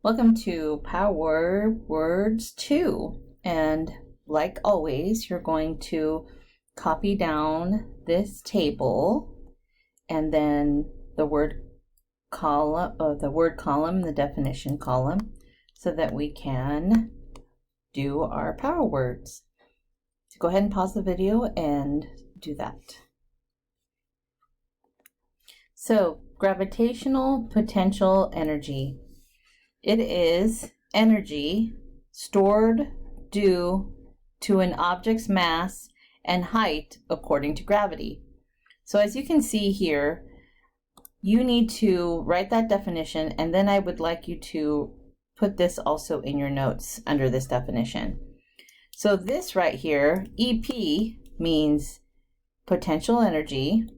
Welcome to Power Words 2. And like always, you're going to copy down this table and then the word column, the definition column, so that we can do our power words. So go ahead and pause the video and do that. So, gravitational potential energy. It is energy stored due to an object's mass and height according to gravity. So as you can see here, you need to write that definition, and then I would like you to put this also in your notes under this definition. So this right here, EP, means potential energy,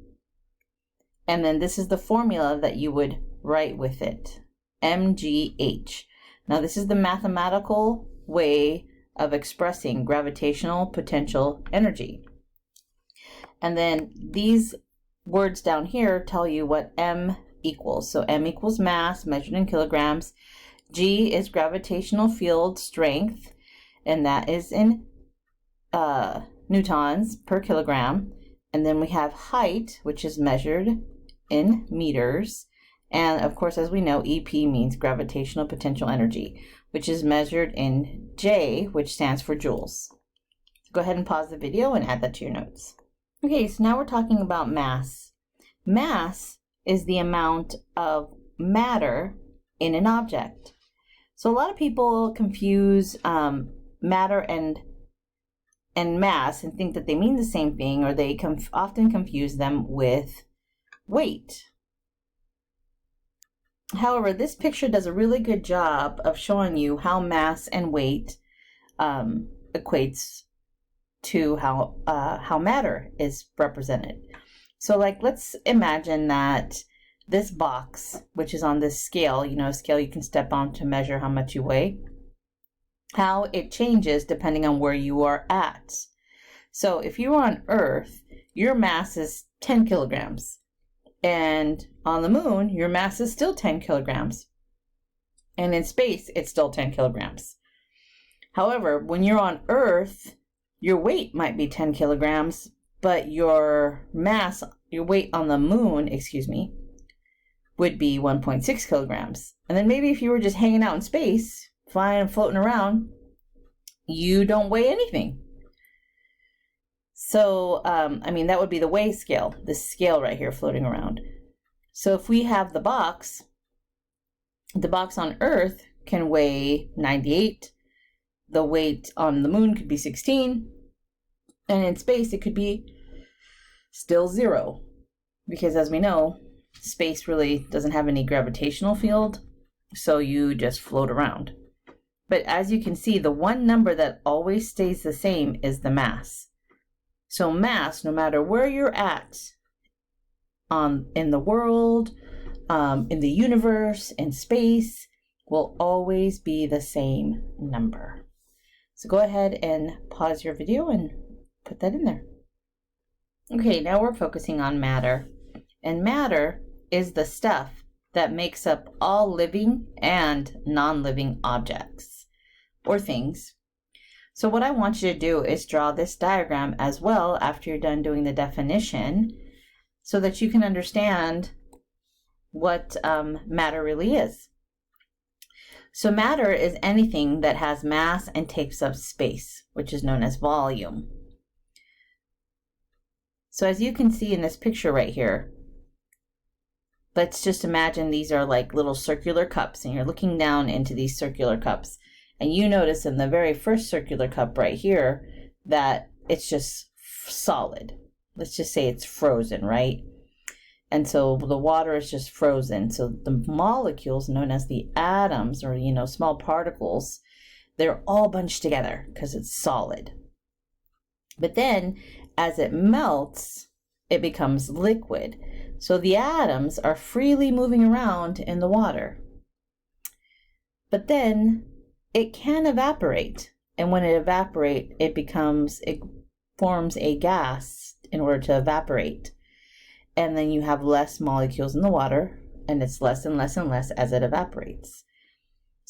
and then this is the formula that you would write with it. MGH. Now this is the mathematical way of expressing gravitational potential energy. And then these words down here tell you what M equals. So M equals mass measured in kilograms. G is gravitational field strength, and that is in newtons per kilogram. And then we have height, which is measured in meters. And of course, as we know, EP means gravitational potential energy, which is measured in J, which stands for joules. So go ahead and pause the video and add that to your notes. Okay, so now we're talking about mass. Mass is the amount of matter in an object. So a lot of people confuse matter and mass and think that they mean the same thing, or they often confuse them with weight. However, this picture does a really good job of showing you how mass and weight equates to how matter is represented. So let's imagine that this box, which is on this scale, a scale you can step on to measure how much you weigh, how it changes depending on where you are at. So if you are on Earth, your mass is 10 kilograms. And on the moon, your mass is still 10 kilograms. And in space, it's still 10 kilograms. However, when you're on Earth, your weight might be 10 kilograms, but your weight on the moon, would be 1.6 kilograms. And then maybe if you were just hanging out in space, flying and floating around, you don't weigh anything. So, that would be the weigh scale, this scale right here floating around. So if we have the box on Earth can weigh 98, the weight on the moon could be 16, and in space it could be still 0. Because as we know, space really doesn't have any gravitational field, so you just float around. But as you can see, the one number that always stays the same is the mass. So mass, no matter where you're at in the world, in the universe, in space, will always be the same number. So go ahead and pause your video and put that in there. Okay, now we're focusing on matter. And matter is the stuff that makes up all living and non-living objects or things. So what I want you to do is draw this diagram as well after you're done doing the definition, so that you can understand what matter really is. So matter is anything that has mass and takes up space, which is known as volume. So as you can see in this picture right here, let's just imagine these are like little circular cups, and you're looking down into these circular cups. And you notice in the very first circular cup right here that it's just solid. Let's just say it's frozen, right? And so the water is just frozen. So the molecules, known as the atoms, or small particles, they're all bunched together because it's solid. But then as it melts, it becomes liquid. So the atoms are freely moving around in the water. But then it can evaporate, and when it evaporates, it forms a gas in order to evaporate. And then you have less molecules in the water, and it's less and less and less as it evaporates.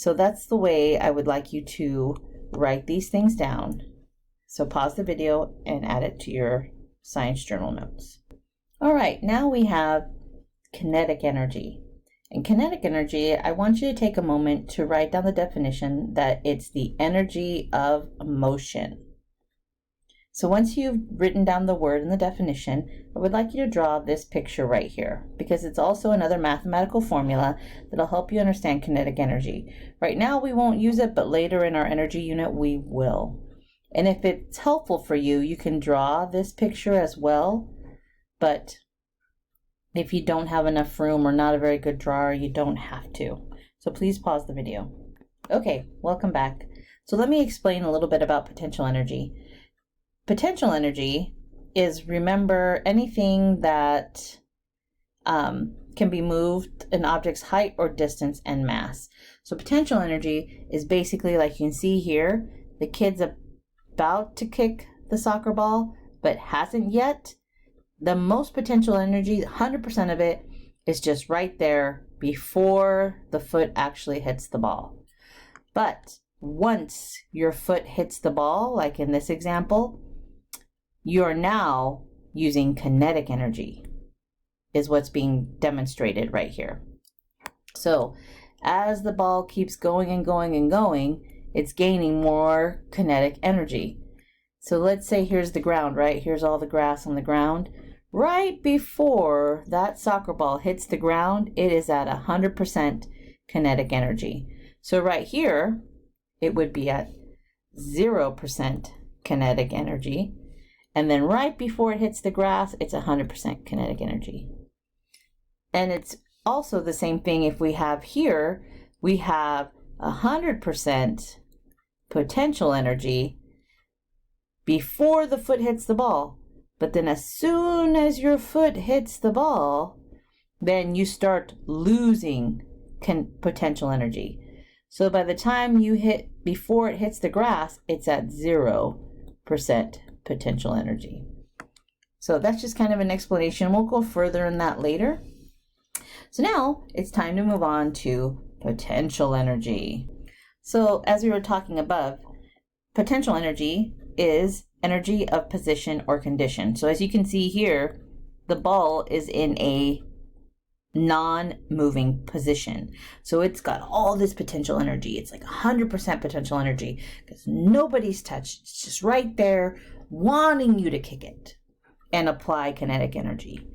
So that's the way I would like you to write these things down. So pause the video and add it to your science journal notes. All right, now we have kinetic energy. In kinetic energy, I want you to take a moment to write down the definition that it's the energy of motion. So once you've written down the word and the definition, I would like you to draw this picture right here, because it's also another mathematical formula that'll help you understand kinetic energy. Right now we won't use it, but later in our energy unit we will. And if it's helpful for you, you can draw this picture as well, but if you don't have enough room or not a very good drawer, you don't have to. So please pause the video. Okay, welcome back. So let me explain a little bit about potential energy. Potential energy is, remember, anything that can be moved, an object's height or distance and mass. So potential energy is basically, like you can see here, the kid's about to kick the soccer ball but hasn't yet. The most potential energy, 100% of it, is just right there before the foot actually hits the ball. But once your foot hits the ball, like in this example, you are now using kinetic energy, is what's being demonstrated right here. So as the ball keeps going and going and going, it's gaining more kinetic energy. So let's say here's the ground, right? Here's all the grass on the ground. Right before that soccer ball hits the ground, it is at 100% kinetic energy. So right here, it would be at 0% kinetic energy. And then right before it hits the grass, it's 100% kinetic energy. And it's also the same thing if we have here, we have 100% potential energy before the foot hits the ball. But then as soon as your foot hits the ball, then you start losing potential energy. So by the time you hit, before it hits the grass, it's at 0% potential energy. So that's just kind of an explanation. We'll go further in that later. So now it's time to move on to potential energy. So as we were talking above, potential energy is energy of position or condition. So as you can see here, the ball is in a non-moving position. So it's got all this potential energy. It's like 100% potential energy because nobody's touched. It's just right there wanting you to kick it and apply kinetic energy.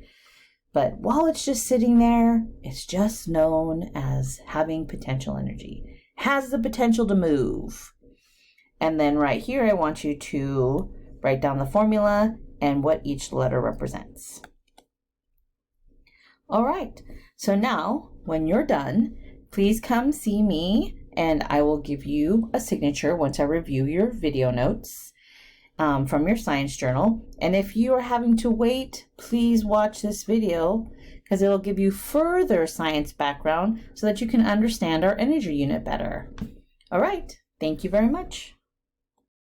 But while it's just sitting there, it's just known as having potential energy. Has the potential to move. And then right here, I want you to write down the formula and what each letter represents. All right, so now when you're done, please come see me and I will give you a signature once I review your video notes from your science journal. And if you are having to wait, please watch this video because it'll give you further science background so that you can understand our energy unit better. All right, thank you very much.